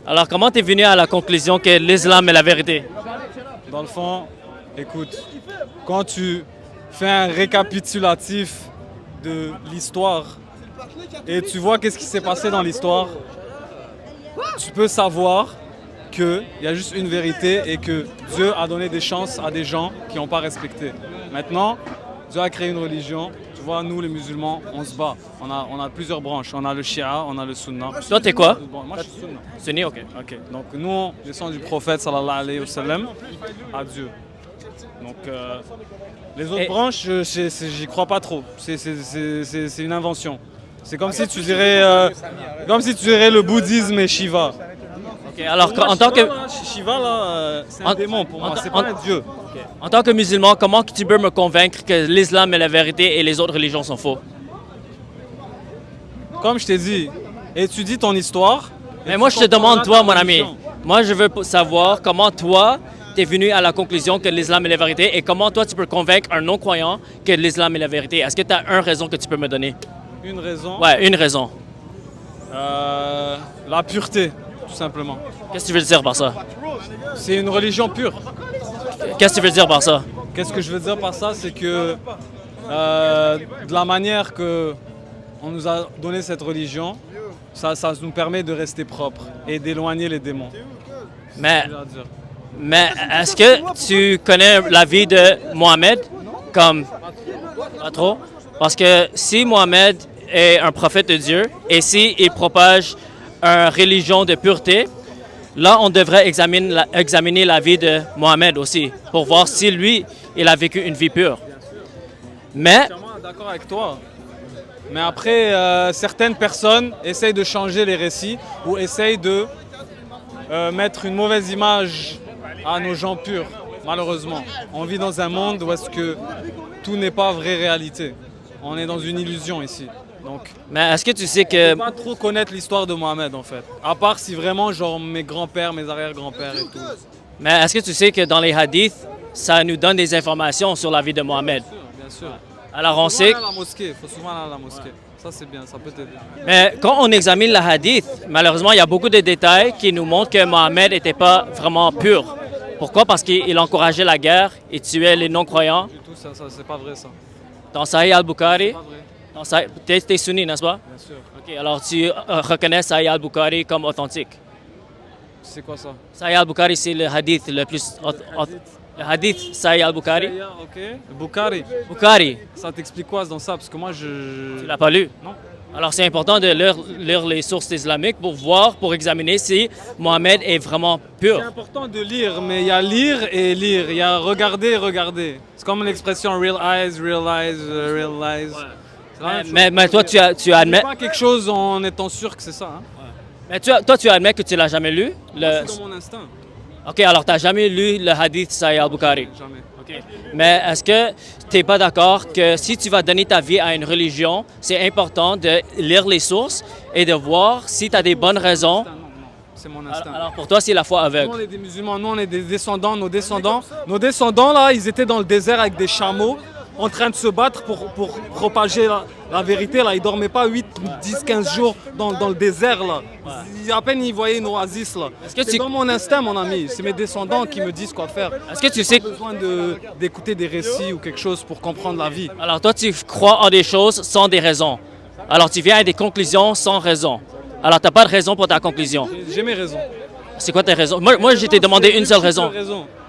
Alors, comment tu es venu à la conclusion que l'islam est la vérité? Dans le fond, écoute, quand tu fais un récapitulatif de l'histoire et tu vois qu'est-ce qui s'est passé dans l'histoire, tu peux savoir qu'il y a juste une vérité et que Dieu a donné des chances à des gens qui n'ont pas respecté. Maintenant, Dieu a créé une religion. Tu vois, nous les musulmans, on se bat. On a plusieurs branches. On a le Shia, on a le Sunna. Toi, t'es quoi? Bon, moi, je suis Sunna. Sunni, ok. Ok, donc nous, on descend du prophète, sallallahu alayhi wa sallam, à Dieu. Donc, les autres branches, j'y crois pas trop. C'est une invention. C'est comme si tu dirais, le bouddhisme et Shiva. Ok, alors, Pour moi, en tant que... Shiva, là, c'est un démon pour moi, c'est pas un dieu. En tant que musulman, comment tu peux me convaincre que l'islam est la vérité et les autres religions sont faux? Comme je t'ai dit, étudie ton histoire. Mais moi, je te demande, toi, mon ami. Moi, je veux savoir comment toi, tu es venu à la conclusion que l'islam est la vérité et comment toi, tu peux convaincre un non-croyant que l'islam est la vérité. Est-ce que tu as une raison que tu peux me donner? Une raison? Ouais, une raison. La pureté, tout simplement. Qu'est-ce que tu veux dire par ça? C'est une religion pure. Qu'est-ce que tu veux dire par ça? Qu'est-ce que je veux dire par ça? C'est que de la manière que on nous a donné cette religion, ça nous permet de rester propres et d'éloigner les démons. Mais est-ce que tu connais la vie de Mohamed comme pas trop? Parce que si Mohamed est un prophète de Dieu et si il propage une religion de pureté, là on devrait examiner la vie de Mohamed aussi pour voir si lui il a vécu une vie pure. Mais Je suis entièrement d'accord avec toi. Mais après, certaines personnes essayent de changer les récits ou essayent de mettre une mauvaise image à nos gens purs, malheureusement. On vit dans un monde où est-ce que tout n'est pas vraie réalité. On est dans une illusion ici. Donc, mais est-ce que tu sais je que ne peux pas trop connaître l'histoire de Mohamed en fait. À part si vraiment, genre, mes grands-pères, mes arrière-grands-pères et tout. mais est-ce que tu sais que dans les hadiths, ça nous donne des informations sur la vie de Mohamed? Bien sûr. Alors on Faut souvent sait, aller à la mosquée. Faut souvent aller à la mosquée. Ça c'est bien, ça peut t'aider. mais quand on examine la hadith, malheureusement, il y a beaucoup de détails qui nous montrent que Mohamed n'était pas vraiment pur. Pourquoi? Parce qu'il encourageait la guerre, il tuait les non-croyants. Du tout, ça c'est pas vrai ça. Dans Sahih al-Bukhari, Pas vrai, t'es sunni, n'est-ce pas? bien sûr. Ok, alors tu reconnais Sahih al-Bukhari comme authentique. C'est quoi ça? Sahih al-Bukhari, c'est le hadith le plus... Le hadith Sahih al-Bukhari. Ok. Bukhari. Bukhari, Ça t'explique quoi dans ça? Parce que moi tu l'as pas lu? Non. Alors c'est important de lire les sources islamiques pour voir, pour examiner si Mohamed est vraiment pur. C'est important de lire, mais il y a lire et lire. Il y a regarder et regarder. C'est comme l'expression real eyes, real lies. C'est la même chose. Mais toi, tu admets... C'est pas quelque chose en étant sûr que c'est ça. Hein? Mais toi, tu admets que tu l'as jamais lu? C'est dans mon instinct. Ok, alors tu n'as jamais lu le hadith Sahih al-Bukhari? Jamais. Ok. Mais est-ce que tu n'es pas d'accord que si tu vas donner ta vie à une religion, c'est important de lire les sources et de voir si tu as des bonnes raisons? Non, c'est mon instinct. Alors pour toi, c'est la foi Nous, aveugle. on est des musulmans, nous, on est des descendants. Nos descendants, là, ils étaient dans le désert avec des chameaux, en train de se battre pour propager la vérité. Là. Ils dormaient pas 8, 10, 15 jours dans le désert. Là. À peine ils voyaient une oasis. Là. que C'est tu- dans mon instinct, mon ami. C'est mes descendants qui me disent quoi faire. Est-ce que tu sais... J'ai besoin d'écouter des récits ou quelque chose pour comprendre la vie. Alors toi, tu crois en des choses sans des raisons. Alors tu viens à des conclusions sans raison. Alors tu n'as pas de raison pour ta conclusion. J'ai mes raisons. C'est quoi tes raisons? Moi je t'ai demandé une seule raison.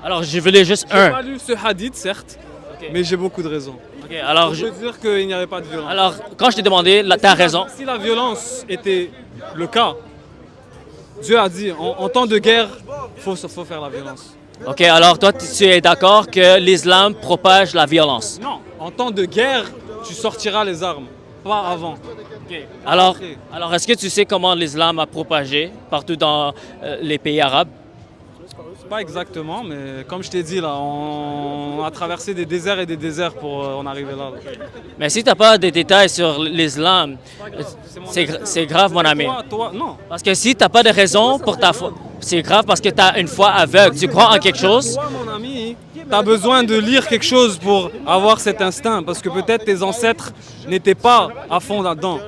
Alors je voulais juste J'ai pas un. lu ce hadith, certes, mais j'ai beaucoup de raisons. Ok, alors, Je veux dire qu'il n'y avait pas de violence. alors quand je t'ai demandé, ta raison. Si la violence était le cas, Dieu a dit en temps de guerre, faut faire la violence. Ok, alors toi, tu es d'accord que l'islam propage la violence. Non, en temps de guerre, tu sortiras les armes, pas avant. Alors est-ce que tu sais comment l'islam a propagé partout dans les pays arabes? Pas exactement, mais comme je t'ai dit, là, on a traversé des déserts et des déserts pour en arriver là. Mais si tu n'as pas de détails sur l'islam, c'est grave, mon ami. Toi, non. Parce que si tu n'as pas de raison pour ta foi, c'est grave parce que tu as une foi aveugle. Tu crois en quelque chose. Toi, mon ami, tu as besoin de lire quelque chose pour avoir cet instinct, parce que peut-être tes ancêtres n'étaient pas à fond là-dedans.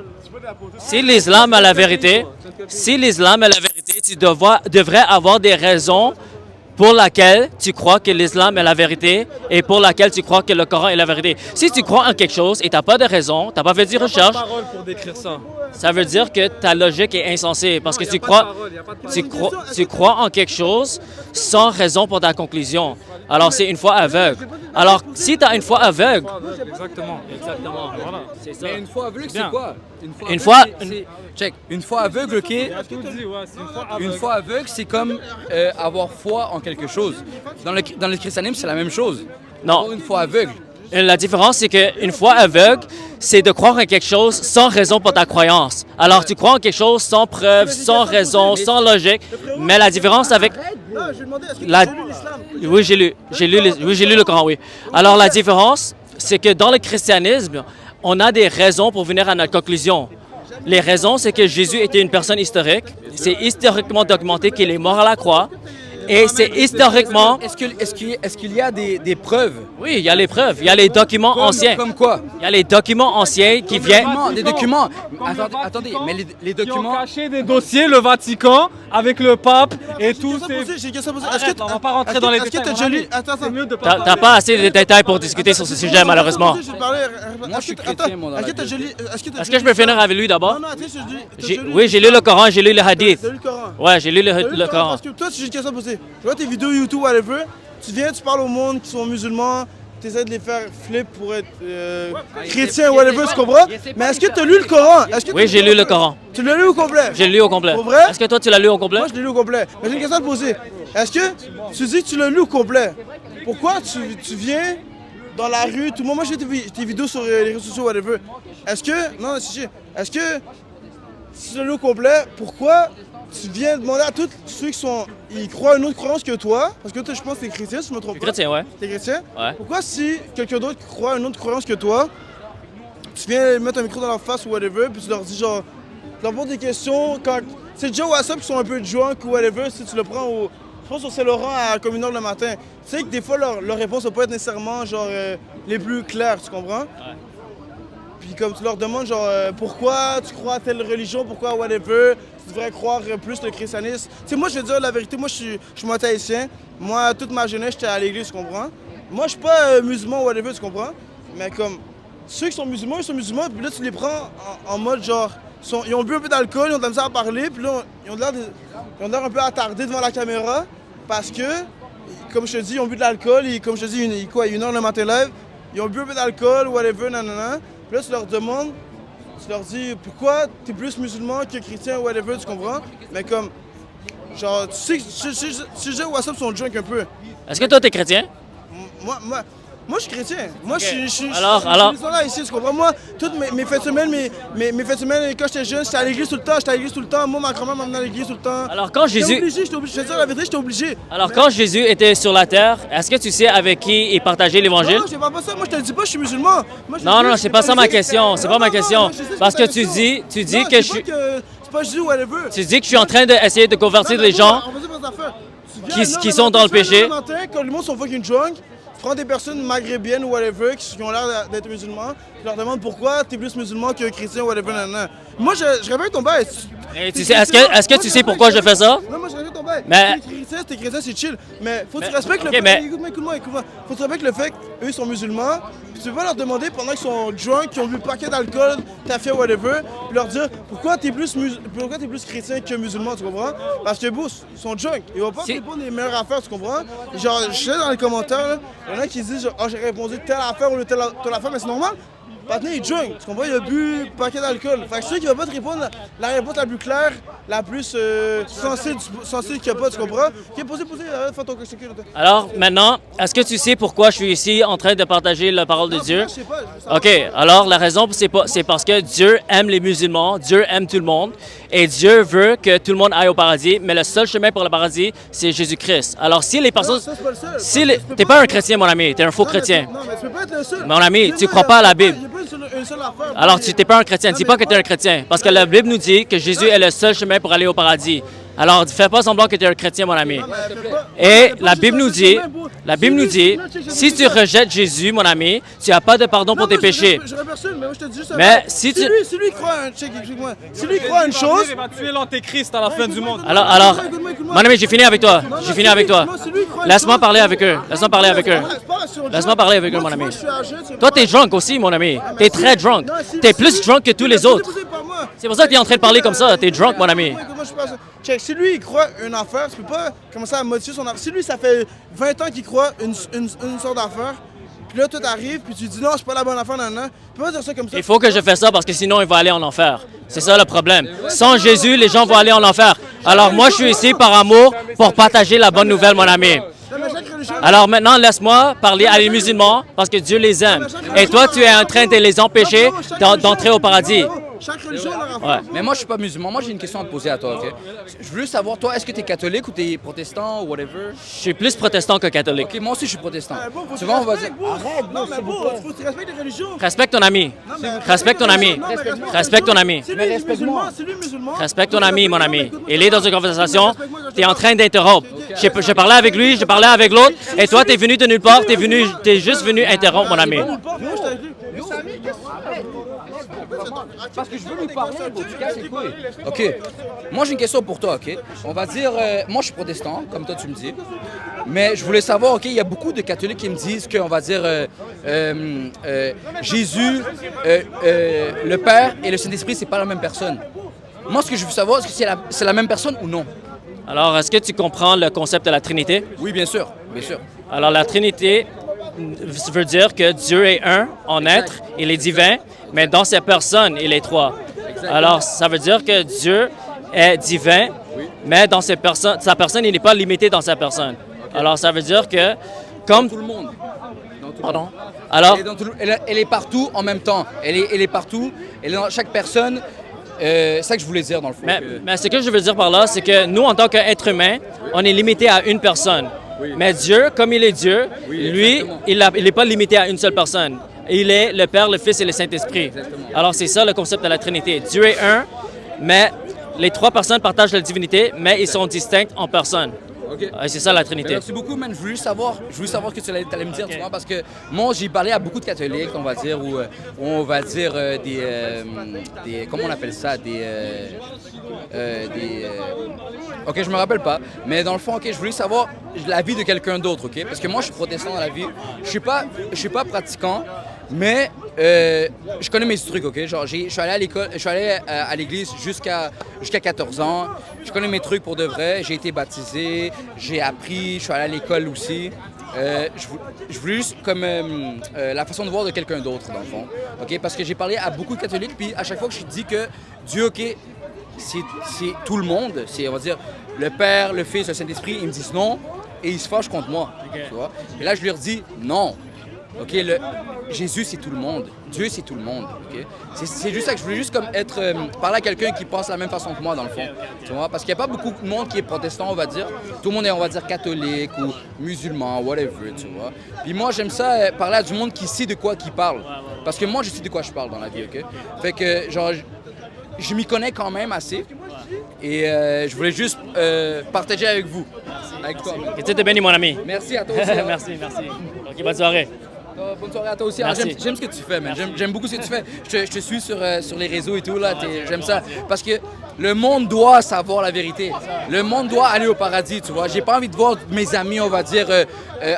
Si l'islam est la vérité, tu devrais avoir des raisons pour laquelle tu crois que l'islam est la vérité et pour laquelle tu crois que le Coran est la vérité. Si tu crois en quelque chose et tu n'as pas de raison, tu n'as pas fait de recherche, Parole pour décrire ça. ça veut dire que ta logique est insensée parce que tu crois en quelque chose sans raison pour ta conclusion. Alors, c'est une foi aveugle. Alors, si tu as une foi aveugle, Exactement. voilà, c'est ça. Mais une foi aveugle, Bien. c'est quoi? Une foi- Check. Une foi aveugle, ok? Il a tout dit, ouais, c'est une foi aveugle. Une foi aveugle, c'est comme avoir foi en quelque chose. Dans le christianisme, c'est la même chose. Non. Avoir une foi aveugle. La différence, c'est qu'une foi aveugle, c'est de croire en quelque chose sans raison pour ta croyance. Alors, tu crois en quelque chose sans preuve, sans raison, sans logique. Mais la différence avec... Non, je lui demandais, est-ce que tu La- as lu l'islam? Oui, j'ai lu le Coran, oui. Alors, la différence, c'est que dans le christianisme, on a des raisons pour venir à notre conclusion. Les raisons, c'est que Jésus était une personne historique. C'est historiquement documenté qu'il est mort à la croix. Et c'est historiquement... Est-ce qu'il y a des preuves? Oui, il y a les preuves. Il y a les documents anciens. Comme quoi? Il y a les documents anciens qui viennent... Des documents. Attendez, mais les Qui ont documents... caché des dossiers, le Vatican, avec le pape et tout. J'ai une question à poser. Arrête, on va pas rentrer dans les Est-ce que détails. tu as déjà mon lu... ami. Attends, C'est mieux de T'as pas pas assez de détails pour discuter sur ce sujet, malheureusement. Moi, je suis chrétien, moi, dans la Est-ce que tu as vie. déjà lu... Est-ce que je peux finir avec lui d'abord? Non, non, attends, je dis... Oui, j'ai lu le Coran, j'ai lu le hadith. T'as lu le Coran? Ouais, j'ai lu T'as lu le Coran. Parce que toi, j'ai une question à poser. Je vois tes vidéos YouTube, whatever. Tu viens, tu parles au monde qui sont musulmans. Tu essaies de les faire flip pour être chrétien, whatever, tu comprends? Mais est-ce que tu as lu le Coran? Oui, j'ai lu le Coran. Tu l'as lu au complet? J'ai lu au complet. Pour vrai? Est-ce que toi, tu l'as lu au complet? Moi, je l'ai lu au complet. Mais j'ai une question à te poser. Est-ce que tu dis que tu l'as lu au complet? Pourquoi tu viens dans la rue, tout le monde, moi j'ai tes vidéos sur les réseaux sociaux, whatever. Est-ce que, non, est-ce que si tu l'as lu au complet, pourquoi tu viens demander à tous ceux ils croient à une autre croyance que toi, parce que toi, je pense que t'es chrétien, si je me trompe pas. Chrétien, ouais. T'es chrétien? Ouais. Pourquoi si quelqu'un d'autre croit à une autre croyance que toi, tu viens mettre un micro dans leur face ou whatever, puis tu leur dis genre, tu leur poses des questions quand... C'est déjà WhatsApp qui sont un peu drunk ou whatever, si tu le prends au... Je pense sur Saint-Laurent à comme 1h le matin. Tu sais que des fois, leurs réponses ne vont pas être nécessairement genre les plus claires, tu comprends? Ouais. Puis comme tu leur demandes genre pourquoi tu crois à telle religion, pourquoi whatever, tu devrais croire plus le christianisme. Tu sais, moi je vais dire la vérité, moi je suis monthaïtien. Moi toute ma jeunesse j'étais à l'église, tu comprends? Moi je suis pas musulman whatever, tu comprends? Mais comme ceux qui sont musulmans, ils sont musulmans, puis là tu les prends en mode genre ils ont bu un peu d'alcool, ils ont de la misère à parler, puis là ils ont l'air un peu attardés devant la caméra parce que comme je te dis, ils ont bu de l'alcool et comme je te dis, une heure le matin live, ils ont bu un peu d'alcool, whatever, nanana. Puis là, tu leur demandes, tu leur dis pourquoi t'es plus musulman que chrétien, whatever, tu comprends? Mais comme, genre, tu sais que WhatsApp sont junk un peu. Est-ce que toi, t'es chrétien? Moi, je suis chrétien. Moi, je suis Alors? là ici, tu comprends? Moi, toutes mes fêtes de semaine, mes fêtes de semaine, quand j'étais jeune, j'étais à l'église tout le temps. Moi, ma grand-mère m'amenait à l'église tout le temps. Alors, quand Jésus... J'étais obligé. Je te dis la vérité, j'étais obligé. Alors, quand Jésus était sur la terre, est-ce que tu sais avec qui il partageait l'évangile? Non, je pas ça. Moi, je te dis pas, je suis musulman. Moi, je te Non, dis, non, je c'est pas ça ma l'église. question. C'est pas ma question. moi, je sais, c'est Parce pas ma que tu question. dis Non, que je c'est pas suis... c'est pas Jésus, whatever. Tu dis que je suis en train d'essayer de convertir les gens qui sont dans le péché. Le matin, quand le monde sont fucking drunk, tu prends des personnes maghrébines ou whatever qui ont l'air d'être musulmans, tu leur demandes pourquoi t'es plus musulman que chrétien ou whatever, nanana. Moi, je réveille ton bail. Et tu sais, est-ce que tu sais pourquoi je fais ça? Non, moi, je réveille ton bail. Mais- T'es chrétien, c'est chill. Mais faut que tu Mais- respectes ok, le mais- Écoute-moi. Faut que tu respectes le fait qu'eux, ils sont musulmans. Puis tu peux pas leur demander pendant qu'ils sont drunk, qu'ils ont bu un paquet d'alcool, t'as fait whatever, puis leur dire pourquoi t'es plus chrétien que musulman, tu comprends? Parce que, boss, ils sont drunk. Ils vont pas te Si- répondre les meilleures affaires, tu comprends? Genre, je sais dans les commentaires, là, il y en a qui disent, genre, oh, j'ai répondu telle affaire ou telle affaire, mais c'est normal. Maintenant, il est drunk, tu comprends? Il a bu un paquet d'alcool. Fait que je sais qu'il va pas te répondre la réponse la plus claire, la plus sensée qu'il n'y a pas, tu comprends? Ok, posez, arrête de faire ton question. Alors, maintenant, est-ce que tu sais pourquoi je suis ici en train de partager la parole de Dieu? Je sais pas, je veux savoir. OK, alors la raison, c'est parce que Dieu aime les musulmans, Dieu aime tout le monde, et Dieu veut que tout le monde aille au paradis, mais le seul chemin pour le paradis, c'est Jésus-Christ. Alors, si les personnes... Non, ça, c'est pas le seul. Si t'es pas un chrétien, mon ami, t'es un faux chrétien. Non, mais tu peux pas être le seul. Mon ami, Dis-moi, tu crois pas à la Bible. Il n'y a pas une une seule affaire. Alors, tu n'es pas un chrétien. Dis pas que tu es un chrétien. Parce que la Bible nous dit que Jésus est le seul chemin pour aller au paradis. Alors, fais pas semblant que tu es un chrétien, mon ami. Et la Bible nous dit, si tu rejettes Jésus, mon ami, tu n'as pas de pardon pour tes péchés. Je personne, mais moi je te dis juste. Mais si tu... Si lui croit une chose. Il va tuer l'antéchrist à la fin du monde. Alors, mon ami, j'ai fini avec toi. Laisse-moi parler avec eux. Laisse-moi parler avec eux, mon ami. Toi, t'es drunk aussi, mon ami. T'es très drunk. T'es plus drunk que tous les autres. C'est pour ça que t'es en train de parler comme ça. T'es drunk, mon ami. Check, si lui, il croit une affaire, tu peux pas commencer à modifier son affaire. Si lui, ça fait 20 ans qu'il croit une sorte d'affaire, puis là, tout arrive, puis tu dis non, c'est pas la bonne affaire, non. Tu peux pas dire ça comme ça. Il faut que je fasse ça parce que sinon, il va aller en enfer. C'est ça le problème. Sans Jésus, les gens vont aller en enfer. Alors moi, je suis ici par amour pour partager la bonne nouvelle, mon ami. Alors maintenant, laisse-moi parler à les musulmans parce que Dieu les aime. Et toi, tu es en train de les empêcher d'entrer au paradis. Chaque religion a leur Ouais. affaire. Mais moi, je suis pas musulman. Moi, j'ai une question à te poser à toi, OK? Je veux savoir, toi, est-ce que tu es catholique ou tu es protestant ou whatever? Je suis plus protestant que catholique. OK, moi aussi, je suis protestant. Faut Souvent, on va respecter, dire... bro. Arrête, Non, mais bon, faut que tu respectes les religions. Respecte ton ami. Respecte ton ami. Respecte ton ami. C'est lui musulman. Respecte ton ami, mon ami. Il est dans une conversation. Tu es en train d'interrompre. Je parlais avec lui, je parlais avec l'autre. Et toi, tu es venu de nulle part. Tu es juste venu interrompre, mon ami. Parce que je veux lui parler, bro, tu casses les couilles. OK. Moi, j'ai une question pour toi, OK? On va dire, moi, je suis protestant, comme toi, tu me dis. Mais je voulais savoir, OK, il y a beaucoup de catholiques qui me disent qu'on va dire Jésus, le Père et le Saint-Esprit, c'est pas la même personne. Moi, ce que je veux savoir, est-ce que c'est la même personne ou non? Alors, est-ce que tu comprends le concept de la Trinité? Oui, bien sûr, bien sûr. Alors, la Trinité veut dire que Dieu est un en être, il est divin, mais dans sa personne, il est trois. Alors, ça veut dire que Dieu est divin, mais dans sa personne, il n'est pas limité dans sa personne. Alors, ça veut dire que, comme... Tout le monde. Pardon? Alors, Elle est partout en même temps. Elle est partout. Elle est dans chaque personne. C'est ça que je voulais dire, dans le fond. mais ce que je veux dire par là, c'est que nous, en tant qu'être humain, on est limité à une personne. Mais Dieu, comme il est Dieu, lui, il n'est pas limité à une seule personne. Il est le Père, le Fils et le Saint-Esprit. Alors, c'est ça le concept de la Trinité. Dieu est un, mais les trois personnes partagent la divinité, mais ils sont distincts en personne. OK. C'est ça la Trinité. Merci beaucoup, man. Je voulais savoir ce que tu allais me dire, tu vois, parce que moi, j'ai parlé à beaucoup de catholiques, on va dire, ou on va dire des comment on appelle ça, OK, je me rappelle pas, mais dans le fond, OK, je voulais savoir la vie de quelqu'un d'autre, OK, parce que moi, je suis protestant dans la vie. Je suis pas pratiquant, mais je connais mes trucs, OK? Genre, je suis allé à l'école, je suis allé à l'église jusqu'à 14 ans. Je connais mes trucs pour de vrai. J'ai été baptisé, j'ai appris, je suis allé à l'école aussi. Je voulais juste comme la façon de voir de quelqu'un d'autre, dans le fond. OK? Parce que j'ai parlé à beaucoup de catholiques, puis à chaque fois que je dis que Dieu, OK, c'est tout le monde, c'est, on va dire, le Père, le Fils, le Saint-Esprit, ils me disent non, et ils se fâchent contre moi, tu vois? Et là, je leur dis non. OK, Jésus, c'est tout le monde. Dieu, c'est tout le monde. OK? C'est juste ça que je voulais juste comme parler à quelqu'un qui pense de la même façon que moi, dans le fond. Tu vois? Parce qu'il n'y a pas beaucoup de monde qui est protestant, on va dire. Tout le monde est, on va dire, catholique ou musulman, whatever, tu vois. Puis moi, j'aime ça, parler à du monde qui sait de quoi il parle. Parce que moi, je sais de quoi je parle dans la vie, OK? Fait que, genre, je m'y connais quand même assez. Et je voulais juste partager avec vous. Avec toi. Que Dieu te bénisse, mon ami. Merci à toi aussi. Merci. OK, bonne soirée. Bonne soirée à toi aussi. Merci. J'aime ce que tu fais, man. J'aime beaucoup ce que tu fais. Je te suis sur les réseaux et tout, là. J'aime ça. Parce que le monde doit savoir la vérité. Le monde doit aller au paradis, tu vois. J'ai pas envie de voir mes amis, on va dire,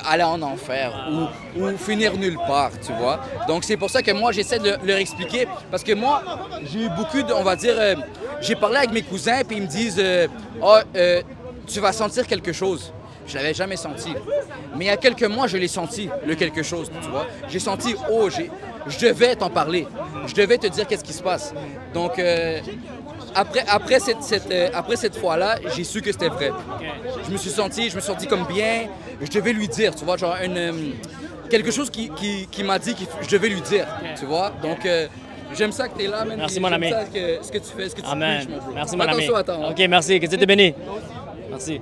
aller en enfer ou finir nulle part, tu vois. Donc, c'est pour ça que moi, j'essaie de leur expliquer. Parce que moi, j'ai eu beaucoup de, on va dire, j'ai parlé avec mes cousins, puis ils me disent, tu vas sentir quelque chose. Je l'avais jamais senti. Mais il y a quelques mois, je l'ai senti, le quelque chose, tu vois. J'ai senti, je devais t'en parler. Je devais te dire qu'est-ce qui se passe. Donc, après cette fois-là, j'ai su que c'était vrai. Je me suis senti comme bien. Je devais lui dire, tu vois, genre quelque chose qui m'a dit que je devais lui dire, tu vois. Donc, j'aime ça que tu es là, man. Merci, mon ami. J'aime ça ce que tu fais, ce que tu Amen. preaches, mon bro. Merci, mon ami. Attention à toi. OK, merci. Que Dieu te bénisse. Merci.